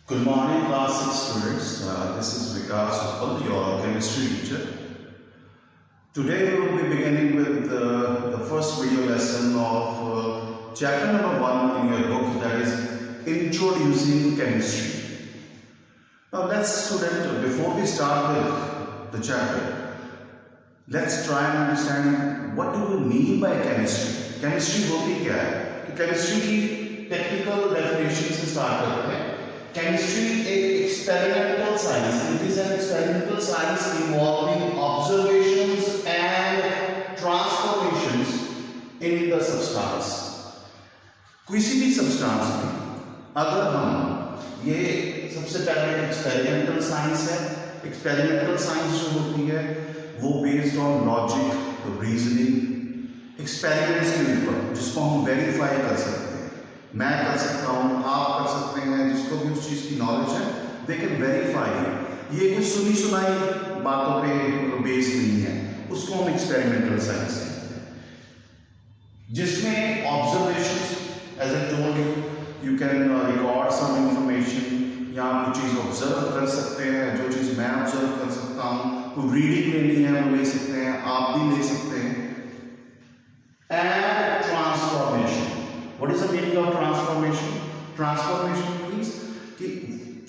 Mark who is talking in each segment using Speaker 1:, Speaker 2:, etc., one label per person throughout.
Speaker 1: Good morning, class 6 students. This is Vikas Uppal, your chemistry teacher. Today we will be beginning with the first video lesson of chapter number 1 in your book, that is Introducing Chemistry. Now let's student, before we start with the chapter, let's try and understand what do we mean by chemistry. Chemistry होती क्या है? तो chemistry की technical definition से start करते हैं. Chemistry एक experimental science. It is an experimental science involving observations and transformations in the substance. किसी भी substance में अगर हम ये सबसे पहले experimental science है. Experimental science जो होती है वो based on logic, reasoning, experiments के ऊपर जिसको हम verify कर सकते हैं. मैं कर सकता हूँ, आप कर सकते हैं, जिसको भी उस चीज़ की नॉलेज है, दे कैन वेरीफाई. ये कुछ सुनी सुनाई बातों पे बेस नहीं है, उसको हम एक्सपेरिमेंटल साइंस कहते हैं. जिसमें observations, as I told you can record some information, या आप कुछ चीज़ ऑब्जर्व कर सकते हैं. जो चीज़ मैं ऑब्जर्व कर सकता हूँ, कोई रीडिंग लेनी है वो ले सकते हैं, आप भी ले सकते हैं. And transformation. What is the meaning of transformation? Transformation means कि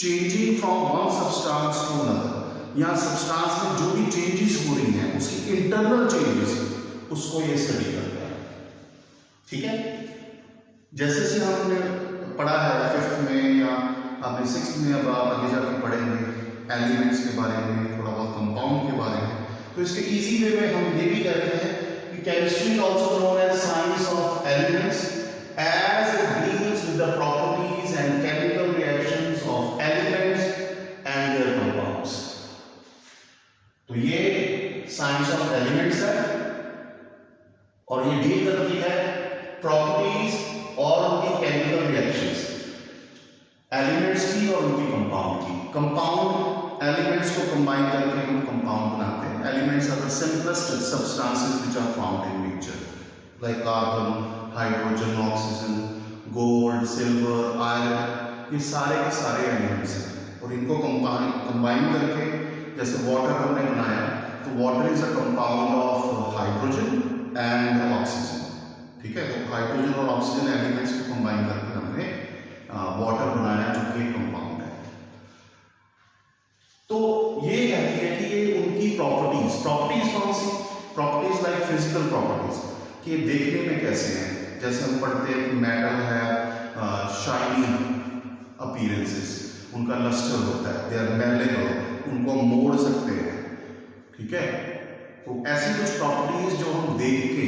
Speaker 1: changing from one substance to another. या substance में जो भी changes हो रही हैं, उसकी internal changes, उसको ये study करता है. ठीक है? जैसे से हमने पढ़ा है 5th में या आपने 6th में, अब आप आगे जाकर पढ़ेंगे एलिमेंट्स के बारे में, थोड़ा बहुत कंपाउंड के बारे में. तो इसके इजी वे में हम ये भी कहते हैं कि chemistry is also known as science of elements, as it deals with the properties and chemical reactions of elements and their compounds. तो ये साइंस ऑफ एलिमेंट्स है और ये डील करती है प्रॉपर्टीज और उनकी केमिकल रिएक्शंस, एलिमेंट्स की और उनकी कंपाउंड की. कंपाउंड एलिमेंट्स को कंबाइन करके हम कंपाउंड बनाते हैं. Elements are the simplest substances which are found in nature, like carbon, hydrogen, oxygen, gold, silver, iron. ये सारे के सारे एलिमेंट्स हैं और इनको कंबाइन करके, जैसे वाटर हमने बनाया, तो water is a compound of hydrogen and oxygen. ठीक है, तो हाइड्रोजन और ऑक्सीजन एलिमेंट्स को कंबाइन करके हमने वाटर बनाया जो कि कंपाउंड है. तो ये कहती है कि ये उनकी प्रॉपर्टीज कौन सी? प्रॉपर्टीज लाइक फिजिकल प्रॉपर्टीज, कि देखने में कैसे हैं. जैसे हम पढ़ते हैं कि मेटल है शाइनी अपीयरेंसेस, उनका लस्टर होता है, दे आर मैलेबल, उनको हम मोड़ सकते हैं. ठीक है, तो ऐसी कुछ प्रॉपर्टीज जो हम देख के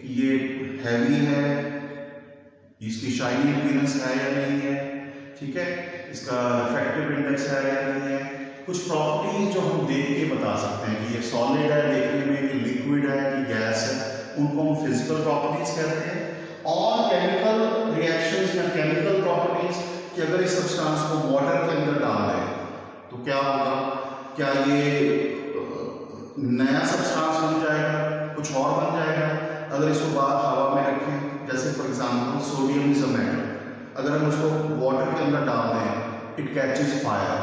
Speaker 1: कि ये हैवी है, इसकी शाइनी अपीयरेंस है या नहीं है, ठीक है, इसका रिफ्रैक्टिव इंडेक्स है या नहीं है. कुछ प्रॉपर्टीज जो हम देख के बता सकते हैं कि ये सॉलिड है देखने में, कि लिक्विड है, कि गैस है, उनको हम फिजिकल प्रॉपर्टीज कहते हैं. और केमिकल रिएक्शंस या केमिकल प्रॉपर्टीज, कि अगर इस सब्सटेंस को वाटर के अंदर डाल दें तो क्या होगा, क्या ये नया सब्सटेंस बन जाएगा, कुछ और बन जाएगा. अगर इसको बाहर हवा में रखें, जैसे for example sodium is a metal, अगर हम उसको वाटर के अंदर डाल दें, it catches fire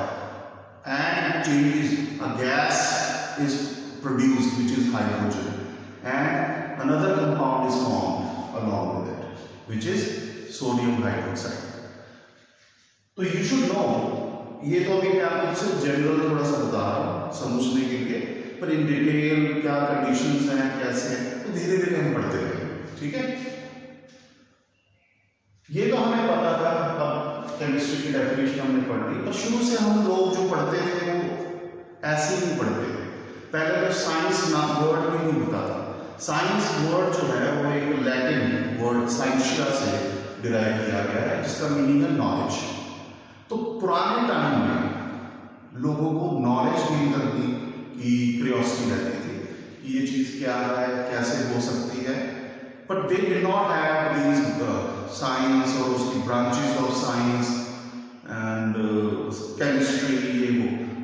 Speaker 1: and it changes, a gas is produced which is hydrogen, and another compound is formed along with it, which is sodium hydroxide. तो you should know, ये तो अभी मैं आपको सिर्फ जनरल थोड़ा सा बता रहा हूँ समझने के लिए, पर इन डिटेल क्या कंडीशंस हैं, कैसे हैं, तो धीरे धीरे हम पढ़ते रहेंगे. ठीक है, ये तो हमें पता था. अब केमिस्ट्री की डेफिनेशन हमने पढ़ ली, पर शुरू से हम लोग जो पढ़ते थे वो ऐसे ही पढ़ते थे. पहले तो साइंस नाम वर्ड भी नहीं होता था. साइंस वर्ड जो है वो एक लैटिन वर्ड साइंशिया से डिराइव किया गया है, जिसका मीनिंग है नॉलेज. तो पुराने टाइम में लोगों को नॉलेज गेन करने की क्यूरियोसिटी रहती थी कि ये चीज़ क्या है, कैसे हो सकती है, but they did not have these signs और उसकी branches of science and chemistry, ये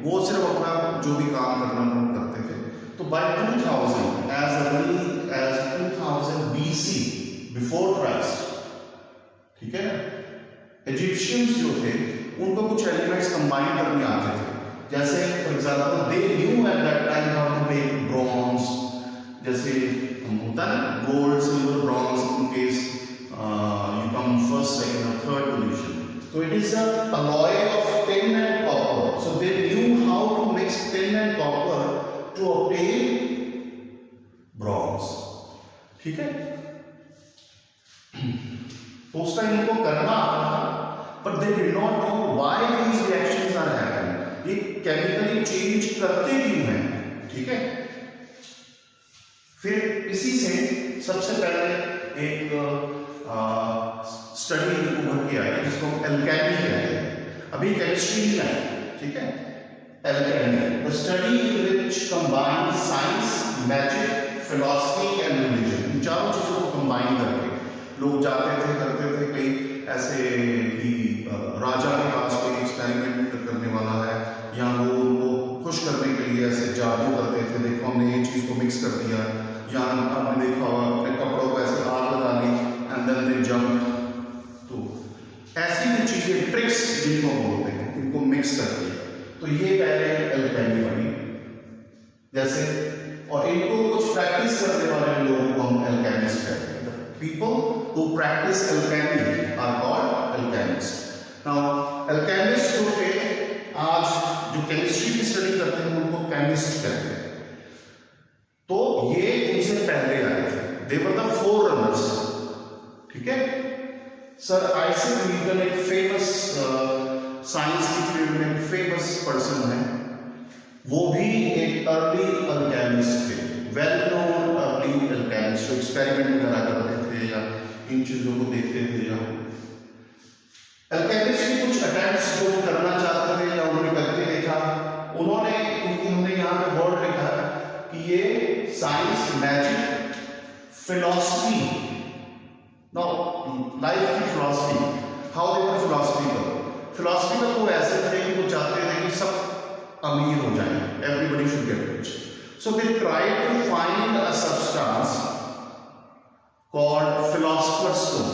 Speaker 1: वो सिर्फ अपना जो भी काम करना वो करते थे. तो by 2000, as early as 2000 BC, before Christ, ठीक है, इजिप्शियंस जो थे उनको कुछ एलिमेंट्स कंबाइन करने आते थे। जैसे for example they knew at that time how to make bronze, जैसे हम होता है ना gold silver bronze, in case you come first second और थर्ड पोजीशन, तो it is a alloy of tin and copper, so they knew how to mix tin and copper to obtain bronze, ठीक है। तो उस time उनको करना आता था, but they did not know why these reactions are happening, ये chemically change करते क्यों हैं, ठीक है। फिर इसी से सबसे पहले एक स्टडी उभर के आई जिसको एल्केमी कहते हैं। अभी केमिस्ट्री नहीं आई, ठीक है। Alchemy, the study which combines science, magic, philosophy and religion, इन चारों चीजों को कंबाइन करके लोग जाते थे, करते थे। कई ऐसे ही राजा के पास कोई एक्सपेरिमेंट करने वाला है, या वो उनको खुश करने के लिए ऐसे जादू करते थे, देखो हमने ये चीज को मिक्स कर दिया, या आपने देखा होगा अपने कपड़ों को ऐसे आग लगा ली एंड देन दे जंप। तो ऐसी भी चीजें, ट्रिक्स जिनको बोलते हैं, इनको मिक्स करके, तो ये पहले एल्केमी बनी जैसे। और इनको कुछ प्रैक्टिस करने वाले लोगों को हम एल्केमिस्ट कहते हैं। People who practice alchemy are called alchemist. Now alchemist जो थे, आज जो केमिस्ट्री की स्टडी करते हैं उनको केमिस्ट कहते हैं। तो ये उनसे पहले आए थे, दे वर द फोररनर्स, ठीक है। सर आइजैक न्यूटन एक फेमस साइंस की फील्ड में फेमस पर्सन है, वो भी एक अर्ली अल्केमिस्ट थे, वेल नोन अर्ली अल्केमिस्ट, जो एक्सपेरिमेंट वगैरह करते थे या इन चीजों को देखते थे। या अल्केमिस्ट के कुछ अटेम्प्ट्स जो करना चाहते थे या उन्होंने करके देखा, उन्होंने, क्योंकि हमने यहाँ पे वर्ड लिखा है कि ये science, magic, philosophy, now life की philosophy, how they were philosophical. Philosophical वो ऐसे थे कि वो चाहते थे कि सब अमीर हो जाएं, everybody should get rich, so they try to find a substance called philosopher's stone,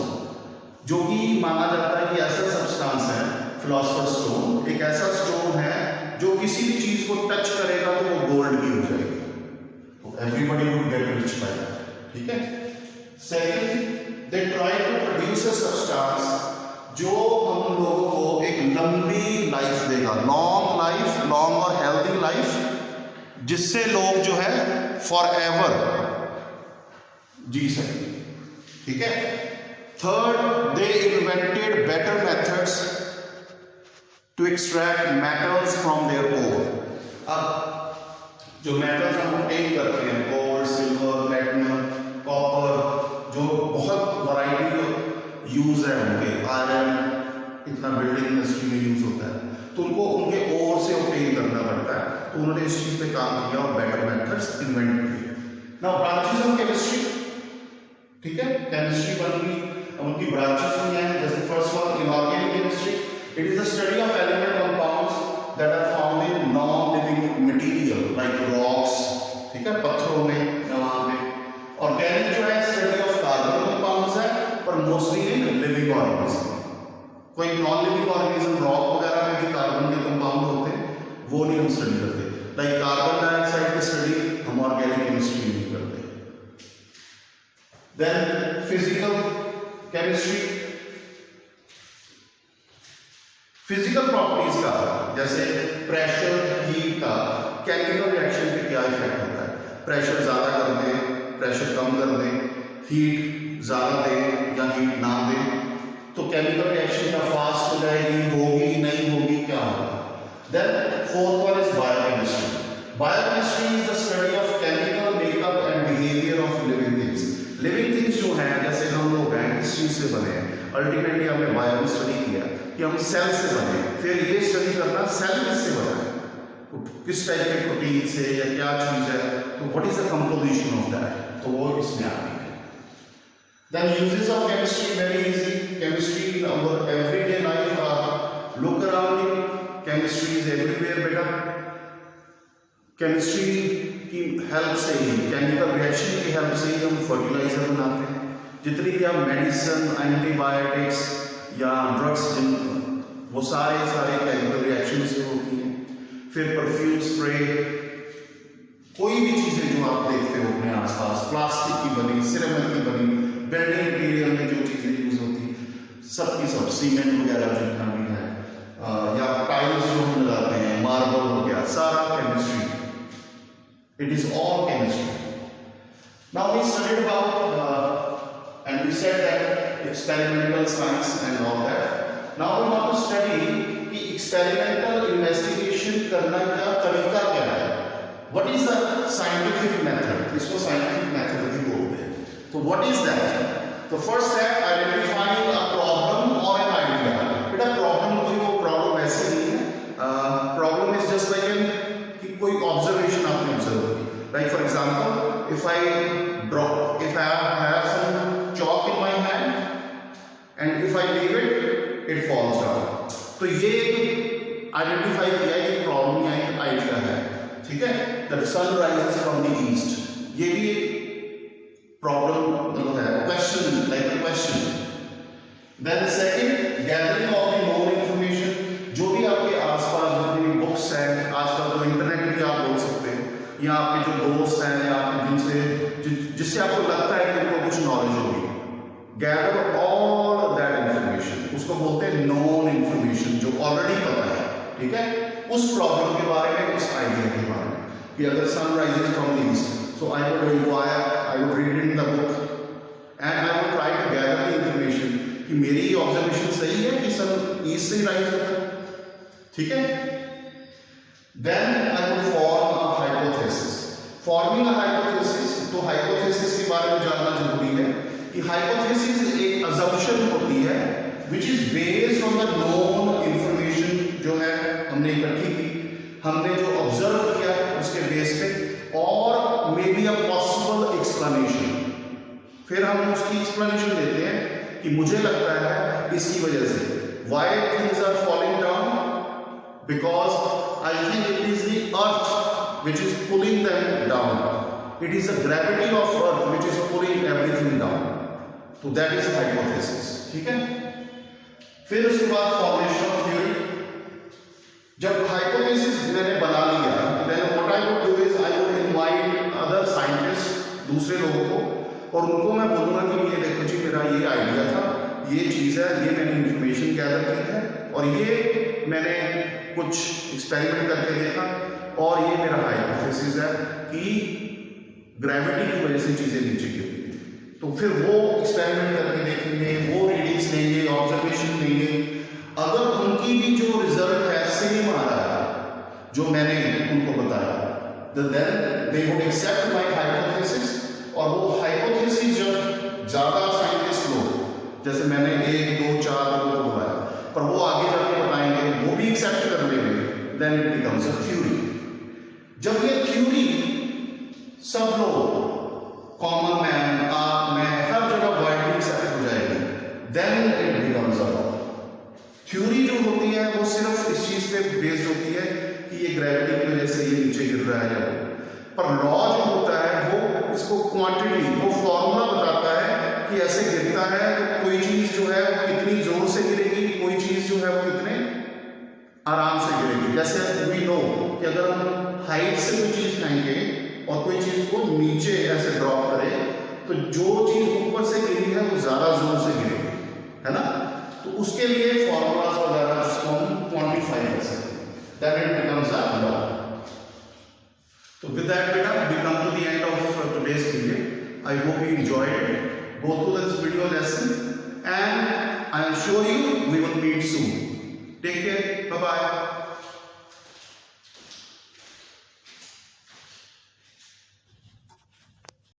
Speaker 1: जो कि माना जाता है कि ऐसा सब्सटेंस है, फिलॉसफर्स स्टोन एक ऐसा स्टोन है जो किसी भी चीज को टच करेगा तो वो गोल्ड की हो जाएगी, तो everybody would get rich by that, ठीक है। Second, they try to produce a substance जो हम लोगों को एक लंबी लाइफ देगा, लॉन्ग लाइफ, लॉन्ग और हेल्दी लाइफ, जिससे लोग जो है फॉर एवर जी सके, ठीक है। Third, they invented better methods to extract metals from their ore. अब जो मेटल्स हम ऑब्टेन करते हैं, गोल्ड, सिल्वर, प्लैटिनम, कॉपर, जो बहुत वैरायटी यूज है उनके, आयरन इतना बिल्डिंग इंडस्ट्री में यूज होता है, तो उनको उनके ओर से ऑब्टेन करना पड़ता है, तो उन्होंने इस चीज पे काम किया और बेटर मेथड्स इन्वेंट किए। नाउ ब्रांचेस ऑफ केमिस्ट्री, ठीक है, केमिस्ट्री बन गई, उनकी ब्रांचेस हुई हैं। जैसे first one inorganic chemistry, it is the study of element compounds that are found in non living material like rocks, ठीक है, पत्थरों में, वहां पे। ऑर्गेनिक जो है स्टडी ऑफ कार्बन कंपाउंड्स है, पर मोस्टली इन लिविंग ऑर्गेनिज्म। कोई नॉन लिविंग ऑर्गेनिज्म रॉक वगैरह में भी कार्बन के कंपाउंड होते हैं, वो नहीं हम स्टडी करते। लाइक कार्बन डाइऑक्साइड की स्टडी हम ऑर्गेनिक केमिस्ट्री में नहीं करते। Then physical chemistry, physical properties का, जैसे प्रेशर, हीट का केमिकल रिएक्शन पे क्या इफेक्ट होता है, प्रेशर ज्यादा कर दें, प्रेशर कम कर दें, हीट ज्यादा दें या हीट ना दें, तो केमिकल रिएक्शन का फास्ट हो जाएगी, होगी नहीं होगी, क्या होगा। Then fourth one is biochemistry. Biochemistry is the study of chemical makeup and behaviour of living things. Living things जो हैं, जैसे हम लोग हैं, किस चीज से बने हैं, अल्टीमेटली हमने बायो में स्टडी किया कि हम सेल से बने, फिर ये स्टडी करना सेल किससे बना है, किस टाइप के प्रोटीन से या क्या चीज है, तो what is the composition of that, तो वो इसमें आती है। Then uses of chemistry, very easy, chemistry in our everyday life are, look around you, chemistry is everywhere बेटा। केमिस्ट्री की हेल्प से ही, केमिकल रिएक्शन की हेल्प से ही हम फर्टिलाइजर बनाते हैं। जितनी भी आप मेडिसिन, एंटीबायोटिक्स या ड्रग्स वो सारे केमिकल रिएक्शन से होती हैं। फिर परफ्यूम स्प्रे, कोई भी चीजें जो आप देखते हो अपने आसपास, प्लास्टिक की बनी, सिरेमिक की बनी, बिल्डिंग मटीरियल में जो चीजें यूज होती, सबकी सब, सीमेंट वगैरह जितना भी है, या टाइल्स जो हम लगाते हैं, मार्बल हो गया, सारा chemistry, it is all chemistry. Now we studied about and we said that experimental science and all that. Now we want to study कि एक्सपेरिमेंटल इन्वेस्टिगेशन करने का तरीका क्या है, what is the scientific method, इसको साइंटिफिक मेथड भी बोलते हैं। तो व्हाट इज दैट? तो first step, identifying a problem और एन आइडिया। बेटा प्रॉब्लम कोई वो प्रॉब्लम ऐसे नहीं है, प्रॉब्लम इज जस्ट लाइक कि कोई ऑब्जर्वेशन आपने ऑब्जर्व की, like for example if I have some chalk in my hand and if I leave it falls down। तो ये आइडेंटिफाई किया है कि प्रॉब्लम या एक आइडिया है, ठीक है। The sun rises from the east, ये भी एक प्रॉब्लम मतलब है, question, like a question. Then second, gathering of the more information, जो भी आपके आसपास जितनी भी बुक्स हैं, आजकल तो इंटरनेट भी आप बोल सकते हैं, या आपके जो दोस्त हैं या जिससे आपको लगता है कि उनको कुछ नॉलेज होगी, गैदर ऑल दैट इंफॉर्मेशन, उसको बोलते हैं नॉन इंफॉर्मेशन, जो ऑलरेडी पता है, ठीक है, उस प्रॉब्लम के बारे में, उस आइडिया के बारे में, कि अगर sun rises from the east, so I would inquire, I would read in the book and I would try to gather the information कि मेरी ऑब्जर्वेशन सही है कि सन ईस्ट से राइज होता है, ठीक है। Then I would form a hypothesis. Forming a hypothesis, तो हाइपोथेसिस के बारे में जानना जरूरी है कि हाइपोथेसिस एक अजम्पशन होती है which is based on the known information जो है हमने इकट्ठी की, हमने जो ऑब्जर्व किया उसके बेस पे, और may be a possible explanation. फिर हम उसकी एक्सप्लेनेशन देते हैं कि मुझे लगता है इसकी वजह से why things are falling down, because I think it is the earth which is pulling them down, it is the gravity of earth which is pulling everything down, so that is hypothesis, ठीक है। फिर उसके बाद formation of theory, जब hypothesis मैंने बना लिया, then what I would do is I would invite other scientists, दूसरे लोगों को, और उनको मैं बोलूँगा कि ये देखो जी मेरा ये आइडिया था, ये चीज़ है, ये मैंने इंफॉर्मेशन गैदर की है, और ये मैंने कुछ एक्सपेरिमेंट करके देखा, और ये मेरा हाइपोथेसिस है कि ग्रेविटी की वजह से चीजें नीचे गिरती हैं। तो फिर वो एक्सपेरिमेंट करके देखेंगे, वो रीडिंग्स लेंगे, ऑब्जर्वेशन लेंगे, अगर उनकी भी जो रिजल्ट है सेम आ रहा है जो मैंने उनको बताया, then they would accept my hypothesis. और वो हाइपोथेसिस जब ज्यादा साइंटिस्ट लोग, जैसे मैंने 1 2 4 लोगों को बताया, पर वो आगे जाके बताएंगे, वो भी एक्सेप्ट कर लेंगे, then it becomes a theory. जब ये थ्योरी सब लोग, कॉमन मैन, आप, मैं, हर जगह वाइडली एक्सेप्ट हो जाएगी, then it becomes a law. Theory जो होती है वो सिर्फ इस चीज पे बेस्ड होती है कि ये ग्रेविटी की वजह से ये नीचे गिर रहा है या वो, पर लॉ जो होता है वो इसको क्वांटिटी, वो फॉर्मूला बताता है कि ऐसे गिरता है तो कोई चीज जो है वो कितनी जोर से गिरेगी, कोई चीज जो है वो कितने आराम से गिरेगी। जैसे वी नो कि अगर हम हाइट से कोई चीज खाएंगे और कोई चीज को नीचे ऐसे ड्रॉप करे, तो जो चीज ऊपर से गिरी है वो ज्यादा जोर से गिरेगी, है ना। तो उसके लिए फॉर्मूलाज वगैरह जिसको हम क्वांटिफाई कर सकते हैं, that it becomes a law. तो विद दैट बेटा we come to the end of today's video. I hope you enjoyed it, go through this video lesson, and I am sure you we will meet soon. Take care, bye bye.